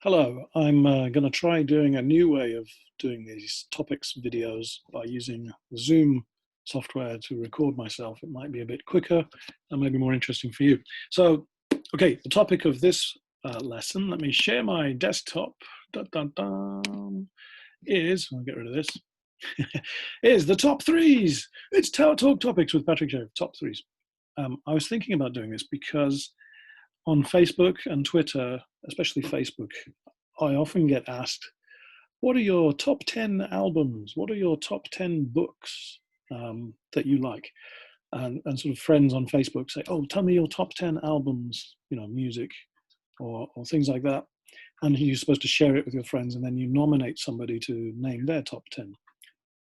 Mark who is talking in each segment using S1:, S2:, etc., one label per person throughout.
S1: Hello, I'm going to try doing a new way of doing these topics videos by using Zoom software to record myself. It might be a bit quicker and maybe more interesting for you. So, okay, the topic of this lesson, let me share my desktop, dun, dun, dun, I'll get rid of this, is the top threes. It's Talk Topics with Patrick Sheriff, top threes. I was thinking about doing this because on Facebook and Twitter, especially Facebook, I often get asked, what are your top 10 albums? What are your top 10 books that you like? And sort of friends on Facebook say, oh, tell me your top 10 albums, music or things like that. And you're supposed to share it with your friends and then you nominate somebody to name their top 10.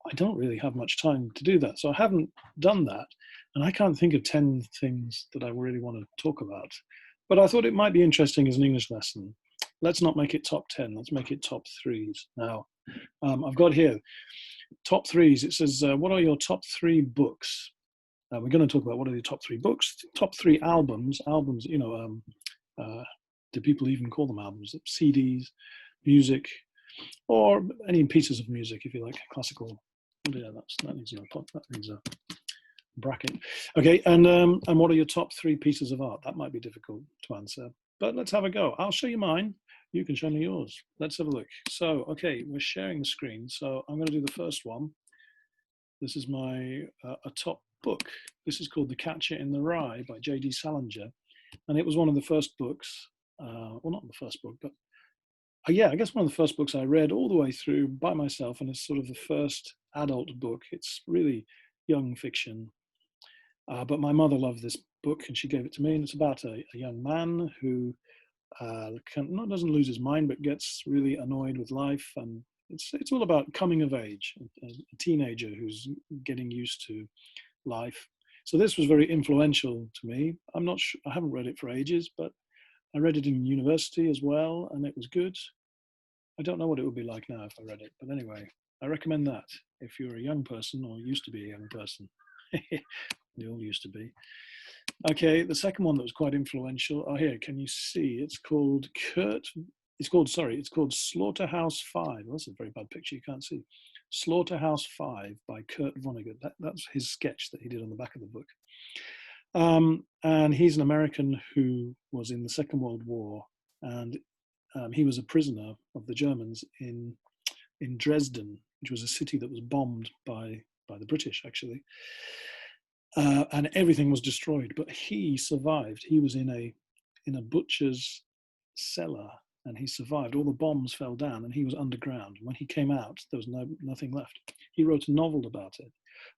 S1: I don't really have much time to do that. So I haven't done that. And I can't think of 10 things that I really want to talk about. But I thought it might be interesting as an English lesson. Let's not make it top 10. Let's make it top threes. Now, I've got here top threes. It says, what are your top three books? We're going to talk about what are the top three books, top three albums. Albums, do people even call them albums? CDs, music, or any pieces of music, if you like, classical. Yeah, that needs a bracket. Okay, and what are your top three pieces of art? That might be difficult to answer, but let's have a go. I'll show you mine. You can show me yours. Let's have a look. So, okay, we're sharing the screen. So I'm going to do the first one. This is my a top book. This is called The Catcher in the Rye by J.D. Salinger, and it was one of the first books. Well, not the first book, but yeah, I guess one of the first books I read all the way through by myself, and it's sort of the first adult book. It's really young fiction. But my mother loved this book and she gave it to me, and it's about a young man who doesn't lose his mind, but gets really annoyed with life. And it's all about coming of age, a teenager who's getting used to life. So this was very influential to me. I'm not sure, I haven't read it for ages, but I read it in university as well, and it was good. I don't know what it would be like now if I read it, but anyway, I recommend that if you're a young person or used to be a young person. They all used to be. Okay, the second one that was quite influential. Oh, here, can you see? It's called Slaughterhouse 5. Well, that's a very bad picture, you can't see. Slaughterhouse 5 by Kurt Vonnegut. That's his sketch that he did on the back of the book. And he's an American who was in the Second World War, and he was a prisoner of the Germans in Dresden, which was a city that was bombed by the British, actually. And everything was destroyed, but he survived. He was in a butcher's cellar, and he survived. All the bombs fell down, and he was underground. When he came out, there was nothing left. He wrote a novel about it.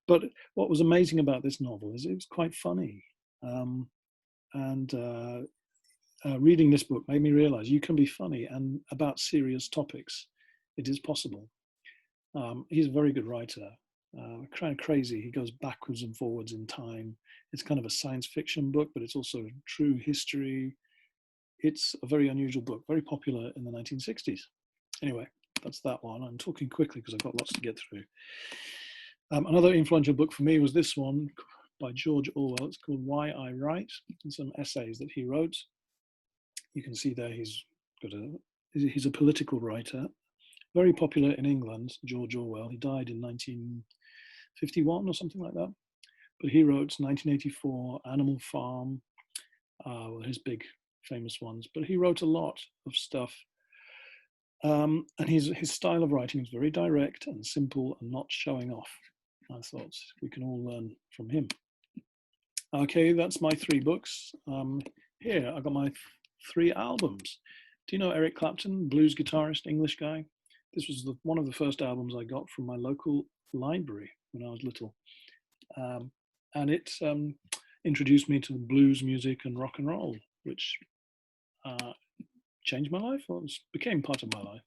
S1: But what was amazing about this novel is it was quite funny. Reading this book made me realize you can be funny and about serious topics. It is possible. He's a very good writer. Kind of crazy. He goes backwards and forwards in time. It's kind of a science fiction book, but it's also true history. It's a very unusual book, very popular in the 1960s. Anyway, that's that one. I'm talking quickly because I've got lots to get through. Another influential book for me was this one by George Orwell. It's called Why I Write, and some essays that he wrote. You can see there he's a political writer, very popular in England, George Orwell. He died in 1951 or something like that. But he wrote 1984, Animal Farm, his big famous ones. But he wrote a lot of stuff. And his style of writing is very direct and simple and not showing off. I thought we can all learn from him. Okay, that's my three books. Here, I got my three albums. Do you know Eric Clapton, blues guitarist, English guy? This was one of the first albums I got from my local library when I was little. And it introduced me to blues music and rock and roll, which changed my life, or became part of my life.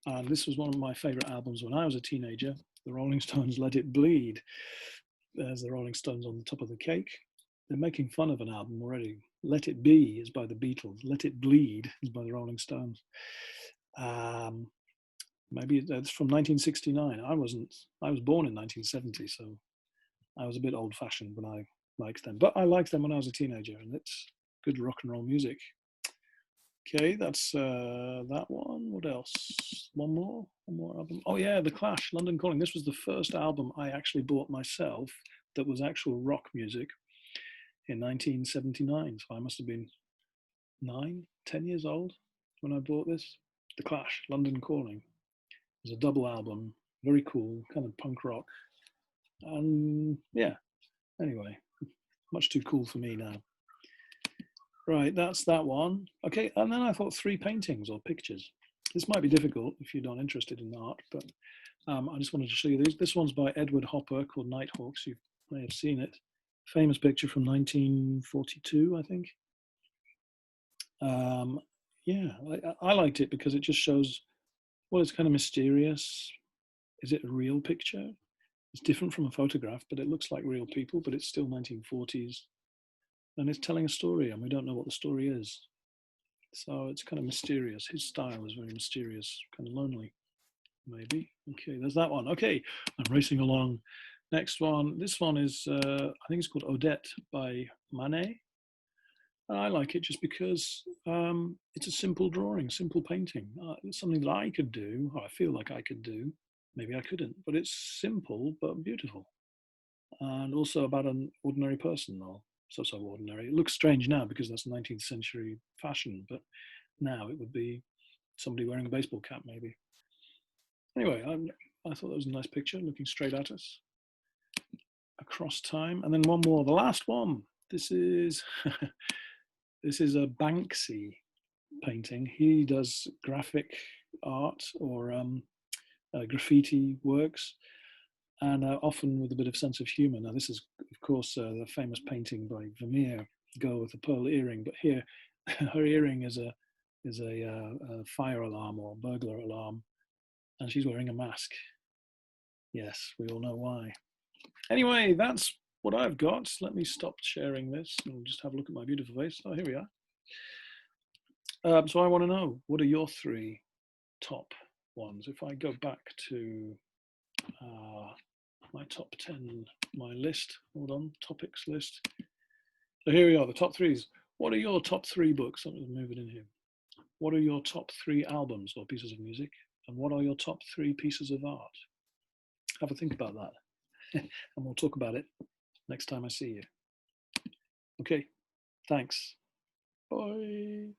S1: And this was one of my favorite albums when I was a teenager. The Rolling Stones' Let It Bleed. There's the Rolling Stones on the top of the cake. They're making fun of an album already. Let It Be is by the Beatles. Let It Bleed is by the Rolling Stones. Maybe that's from 1969. I was born in 1970, so I was a bit old-fashioned when I liked them. But I liked them when I was a teenager, and it's good rock and roll music. Okay, that's that one. What else? One more album. Oh yeah, The Clash, London Calling. This was the first album I actually bought myself that was actual rock music in 1979. So I must have been 10 years old when I bought this. The Clash, London Calling. It was a double album, very cool, kind of punk rock. And yeah, anyway, much too cool for me now. Right, that's that one. Okay, and then I thought 3 paintings or pictures. This might be difficult if you're not interested in art, but I just wanted to show you these. This one's by Edward Hopper called Nighthawks. You may have seen it. Famous picture from 1942, I think. Yeah, I liked it because it just shows, well, it's kind of mysterious. Is it a real picture? It's different from a photograph, but it looks like real people, but it's still 1940s. And it's telling a story, and we don't know what the story is. So it's kind of mysterious. His style is very mysterious, kind of lonely, maybe. Okay, there's that one. Okay, I'm racing along. Next one. This one is, I think it's called Odette by Manet. And I like it just because it's a simple drawing, simple painting. It's something that I could do, or I feel like I could do. Maybe I couldn't, but it's simple but beautiful. And also about an ordinary person, or so ordinary. It looks strange now because that's 19th century fashion, but now it would be somebody wearing a baseball cap, maybe. Anyway, I thought that was a nice picture, looking straight at us across time. And then one more, the last one. This is this is a Banksy painting. He does graphic art or graffiti works, and often with a bit of sense of humor. Now, this is, of course, the famous painting by Vermeer, Girl with a Pearl Earring. But here, her earring is a fire alarm or burglar alarm, and she's wearing a mask. Yes, we all know why. Anyway, that's what I've got. Let me stop sharing this and just have a look at my beautiful face. Oh, here we are. So I want to know, what are your 3 top ones? If I go back to my top 10, my list, hold on, topics list. So here we are, the top 3s. What are your top 3 books? Let me move it in here. What are your top 3 albums or pieces of music? And what are your top 3 pieces of art? Have a think about that. And we'll talk about it next time I see you. Okay, thanks. Bye.